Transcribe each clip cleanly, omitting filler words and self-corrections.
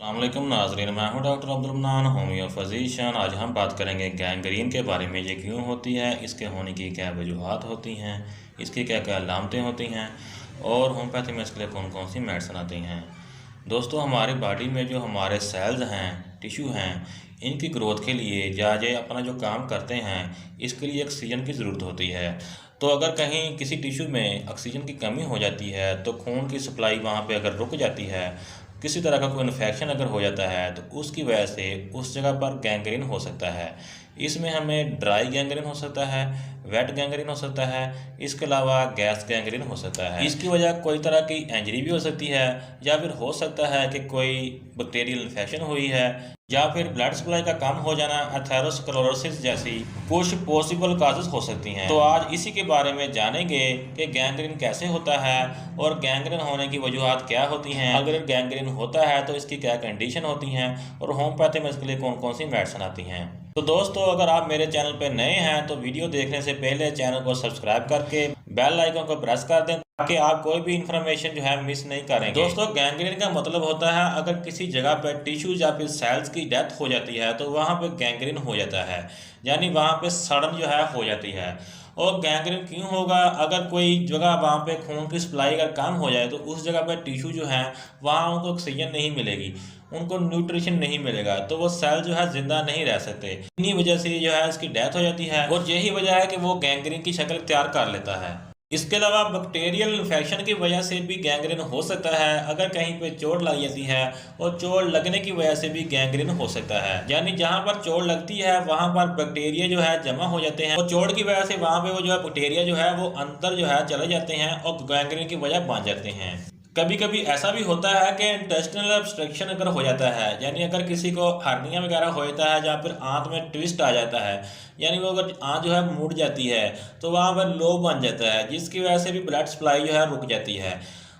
अस्सलामुअलैकुम नाज़रीन, मैं हूं doctor Abdul mannan, homeo physician. आज हम बात करेंगे गैंग्रीन के बारे में। ये क्यों होती है, इसके होने की क्या वजूहात होती हैं, इसकी क्या क्या अलामतें होती हैं और होम्योपैथी में इसके लिए कौन कौन सी मेडिसिन आती हैं। दोस्तों, हमारी बॉडी में जो हमारे सेल्स हैं, टिश्यू हैं, इनकी ग्रोथ के लिए या ये अपना जो काम करते हैं, इसके लिए ऑक्सीजन की ज़रूरत होती है। तो अगर कहीं किसी टिश्यू में ऑक्सीजन की कमी हो जाती है तो खून की सप्लाई वहाँ पे अगर रुक जाती है, किसी तरह का कोई इन्फेक्शन अगर हो जाता है तो उसकी वजह से उस जगह पर गैंग्रीन हो सकता है। इसमें हमें ड्राई गैंग्रीन हो सकता है, वेट गैंग्रीन हो सकता है, इसके अलावा गैस गैंग्रीन हो सकता है। इसकी वजह कोई तरह की इंजरी भी हो सकती है, या फिर हो सकता है कि कोई बैक्टीरियल इन्फेक्शन हुई है, या फिर ब्लड सप्लाई का कम हो जाना, एथेरोस्क्लेरोसिस जैसी कुछ पॉसिबल काजेस हो सकती हैं। तो आज इसी के बारे में जानेंगे कि गैंग्रीन कैसे होता है और गैंग्रीन होने की वजूहात क्या होती हैं। अगर गैंग्रीन होता है तो इसकी क्या कंडीशन होती हैं और होम्योपैथी में इसके लिए कौन कौन सी मेडिसिन आती हैं। तो दोस्तों, अगर आप मेरे चैनल पर नए हैं तो वीडियो देखने से पहले चैनल को सब्सक्राइब करके बेल आइकन को प्रेस कर दें ताकि आप कोई भी इंफॉर्मेशन जो है मिस नहीं करेंगे। दोस्तों, गैंग्रीन का मतलब होता है अगर किसी जगह पर टिश्यूज या फिर सेल्स की डेथ हो जाती है तो वहाँ पे गैंग्रीन हो जाता है, यानी वहाँ पे सड़न जो है हो जाती है। और गैंग्रीन क्यों होगा? अगर कोई जगह वहाँ पे खून की सप्लाई अगर कम हो जाए तो उस जगह पर टिश्यू जो है वहाँ उनको ऑक्सीजन नहीं मिलेगी, उनको न्यूट्रिशन नहीं मिलेगा, तो वो सेल जो है जिंदा नहीं रह सकते। इन्हीं वजह से जो है इसकी डेथ हो जाती है और यही वजह है कि वो गैंग्रीन की शक्ल इख्तियार कर लेता है। इसके अलावा बैक्टीरियल इन्फेक्शन की वजह से भी गैंग्रीन हो सकता है। अगर कहीं पे चोट लग जाती है और चोट लगने की वजह से भी गैंग्रीन हो सकता है, यानी जहां पर चोट लगती है वहां पर बैक्टीरिया जो है जमा हो जाते हैं और चोट की वजह से वहां पे वो जो है बैक्टीरिया जो है वो अंदर जो है चले जाते हैं और गैंग्रीन की वजह बन जाते हैं। कभी कभी ऐसा भी होता है कि इंटेस्टिनल ऑब्स्ट्रक्शन अगर हो जाता है, यानी अगर किसी को हार्निया वगैरह हो जाता है या फिर आंत में ट्विस्ट आ जाता है, यानी वो अगर आंत जो है मुड़ जाती है तो वहाँ पर लो बन जाता है, जिसकी वजह से भी ब्लड सप्लाई जो है रुक जाती है,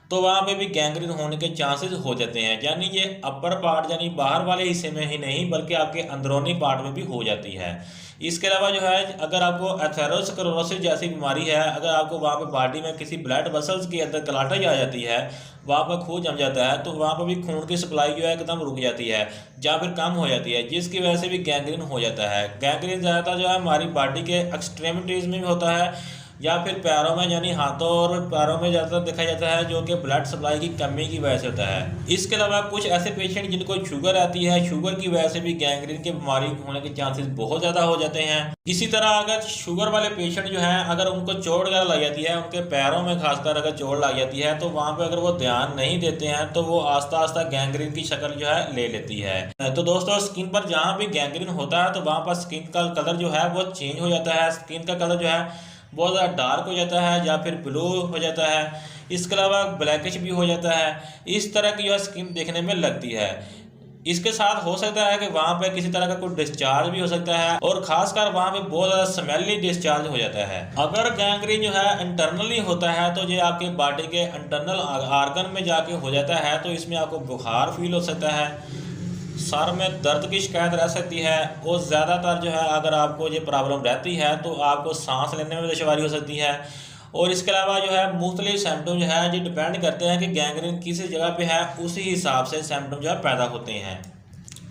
तो वहाँ पे भी गैंग्रीन होने के चांसेस हो जाते हैं। यानी ये अपर पार्ट यानी बाहर वाले हिस्से में ही नहीं बल्कि आपके अंदरूनी पार्ट में भी हो जाती है। इसके अलावा जो है अगर आपको एथेरोस्क्लेरोसिस जैसी बीमारी है, अगर आपको वहाँ पे बॉडी में किसी ब्लड वेसल्स के अंदर क्लॉटिंग आ जाती है, वहाँ पर खून जम जाता है, तो वहाँ पर भी खून की सप्लाई जो है एकदम रुक जाती है या फिर कम हो जाती है, जिसकी वजह से भी गैंग्रीन हो जाता है। गैंग्रीन ज़्यादातर जो है हमारी बॉडी के एक्सट्रीमिटीज़ में भी होता है या फिर पैरों में, यानी हाथों और पैरों में ज़्यादातर देखा जाता है, जो कि ब्लड सप्लाई की कमी की वजह से होता है। इसके अलावा कुछ ऐसे पेशेंट जिनको शुगर आती है, शुगर की वजह से भी गैंग्रीन की बीमारी होने के चांसेस बहुत ज़्यादा हो जाते हैं। इसी तरह अगर शुगर वाले पेशेंट जो हैं, अगर उनको चोट वगैरह लग जाती है, उनके पैरों में खासकर अगर चोट लग जाती है, तो वहाँ पर अगर वो ध्यान नहीं देते हैं तो वो आस्ता आस्ता गैंग्रीन की शक्ल जो है ले लेती है। तो दोस्तों, स्किन पर जहाँ भी गैंग्रीन होता है तो वहाँ पर स्किन का कलर जो है वो चेंज हो जाता है, स्किन का कलर जो है बहुत ज़्यादा डार्क हो जाता है या फिर ब्लू हो जाता है। इसके अलावा ब्लैकिश भी हो जाता है। इस तरह की जो स्किन देखने में लगती है। इसके साथ हो सकता है कि वहाँ पे किसी तरह का कोई डिस्चार्ज भी हो सकता है और खासकर वहाँ पे बहुत ज़्यादा स्मेली डिस्चार्ज हो जाता है। अगर गैंग्रीन जो है इंटरनली होता है तो ये आपके बॉडी के इंटरनल आर्गन में जाके हो जाता है, तो इसमें आपको बुखार फील हो सकता है, सर में दर्द की शिकायत रह सकती है और ज़्यादातर जो है अगर आपको ये प्रॉब्लम रहती है तो आपको सांस लेने में दुश्वारी हो सकती है। और इसके अलावा जो है मुख्तलिफ सिम्टम जो है ये डिपेंड करते हैं कि गैंग्रीन किस जगह पे है, उसी हिसाब से सिम्टम जो है पैदा होते हैं।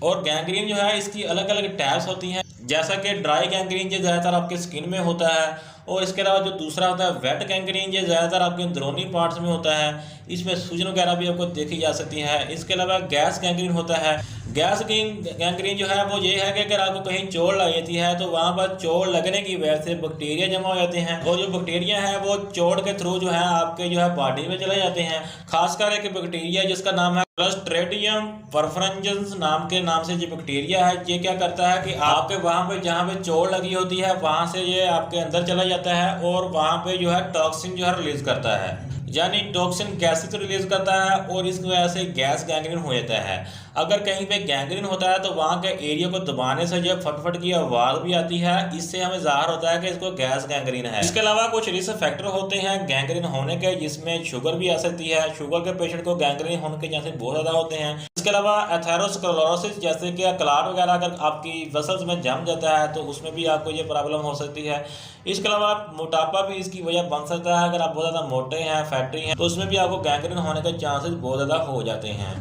और गैंग्रीन जो है इसकी अलग अलग टाइप्स होती हैं, जैसा कि ड्राई गैंग्रीन जो ज़्यादातर आपके स्किन में होता है, और इसके अलावा जो दूसरा होता है वेट गैंग्रीन, ये ज़्यादातर आपके अंदरूनी पार्ट्स में होता है, इसमें सूजन वगैरह भी आपको देखी जा सकती है। इसके अलावा गैस गैंग्रीन होता है। गैस गैंग्रीन जो है वो ये है कि अगर आपको कहीं चोट लग जाती है तो वहाँ पर चोट लगने की वजह से बैक्टीरिया जमा हो जाते हैं और जो बैक्टीरिया है वो चोट के थ्रू जो है आपके जो है बॉडी में चले जाते हैं। खासकर एक बैक्टीरिया जिसका नाम है क्लस्ट्रेडियम परफरेंजेंस नाम से जो बैक्टीरिया है, ये क्या करता है कि आपके वहाँ पे जहाँ पे चोट लगी होती है वहाँ से ये आपके अंदर चला जाता है और वहाँ पे जो है टॉक्सिन जो है रिलीज करता है, यानी टॉक्सिन गैसेस रिलीज करता है और इस वजह से गैस गैंग्रीन हो जाता है। अगर कहीं पे गैंग्रीन होता है तो वहाँ के एरिया को दबाने से जो फटफट की आवाज़ भी आती है, इससे हमें ज़ाहिर होता है कि इसको गैस गैंग्रीन है। इसके अलावा कुछ रिस्क फैक्टर होते हैं गैंग्रीन होने के, जिसमें शुगर भी आ सकती है। शुगर के पेशेंट को गैंग्रीन होने के चांसेस बहुत ज़्यादा होते हैं। इसके अलावा एथेरोस्क्लेरोसिस जैसे कि क्लॉट वगैरह अगर आपकी वेसल्स में जम जाता है तो उसमें भी आपको ये प्रॉब्लम हो सकती है। इसके अलावा मोटापा भी इसकी वजह बन सकता है। अगर आप बहुत ज़्यादा मोटे हैं, फैटी हैं, तो उसमें भी आपको गैंग्रीन होने के चांसेस बहुत ज़्यादा हो जाते हैं।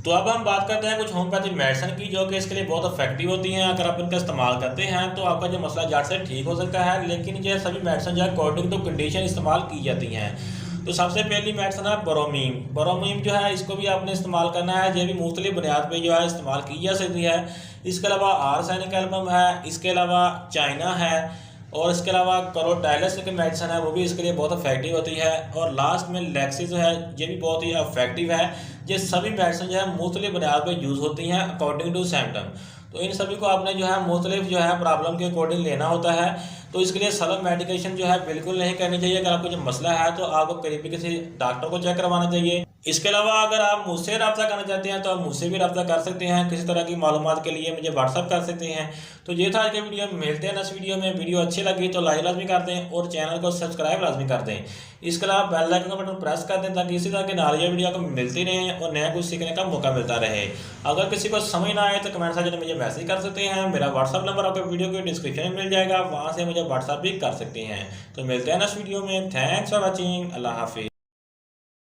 तो अब हम बात करते हैं कुछ होम्योपैथिक मेडिसिन की, जो कि इसके लिए बहुत इफेक्टिव होती हैं। अगर आप इनका इस्तेमाल करते हैं तो आपका जो मसला जड़ से ठीक हो सकता है। लेकिन ये सभी मेडिसिन जो है अकॉर्डिंग टू कंडीशन इस्तेमाल की जाती हैं। तो सबसे पहली मेडिसिन है ब्रोमीन। ब्रोमीन जो है इसको भी आपने इस्तेमाल करना है। ये भी मुख्तलिफ बुनियाद पर जो है इस्तेमाल की जा सकती है। इसके अलावा आर्सेनिक एल्बम है, इसके अलावा चाइना है, और इसके अलावा क्लोटाइलस की मेडिसिन है, वो भी इसके लिए बहुत इफेक्टिव होती है। और लास्ट में लेक्सी जो है ये भी बहुत ही इफेक्टिव है। ये सभी मेडिसिन जो है मुख्तलिफ बुनियाद पर यूज़ होती हैं अकॉर्डिंग टू सिम्टम। तो इन सभी को आपने जो है मुख्तलिफ जो है प्रॉब्लम के अकॉर्डिंग लेना होता है। तो इसके लिए सलब मेडिकेशन जो है बिल्कुल नहीं करनी चाहिए। अगर आपको जो मसला है तो आपको करीबी किसी डॉक्टर को चेक करवाना चाहिए। इसके अलावा अगर आप मुझसे रब्ता करना चाहते हैं तो आप मुझसे भी रब्ता कर सकते हैं। किसी तरह की मालूमात के लिए मुझे व्हाट्सअप कर सकते हैं। तो ये था आज के वीडियो में। मिलते हैं नेक्स्ट वीडियो में। वीडियो अच्छी लगी तो लाइक लाजमी कर दें और चैनल को सब्सक्राइब लाजमी कर दें। इसके अलावा बेल आइकन का बटन प्रेस कर दें ताकि इसी तरह के नॉलेज वीडियो को मिलती रहे और नया कुछ सीखने का मौका मिलता रहे। अगर किसी को समझ ना आए तो कमेंट सेक्शन में मुझे मैसेज कर सकते हैं। मेरा व्हाट्सअप नंबर आपको वीडियो के डिस्क्रिप्शन में मिल जाएगा, वहाँ से मुझे व्हाट्सअप भी कर सकते हैं। तो मिलते हैं नेक्स्ट वीडियो में। Thanks for watching. अल्लाह हाफिज़।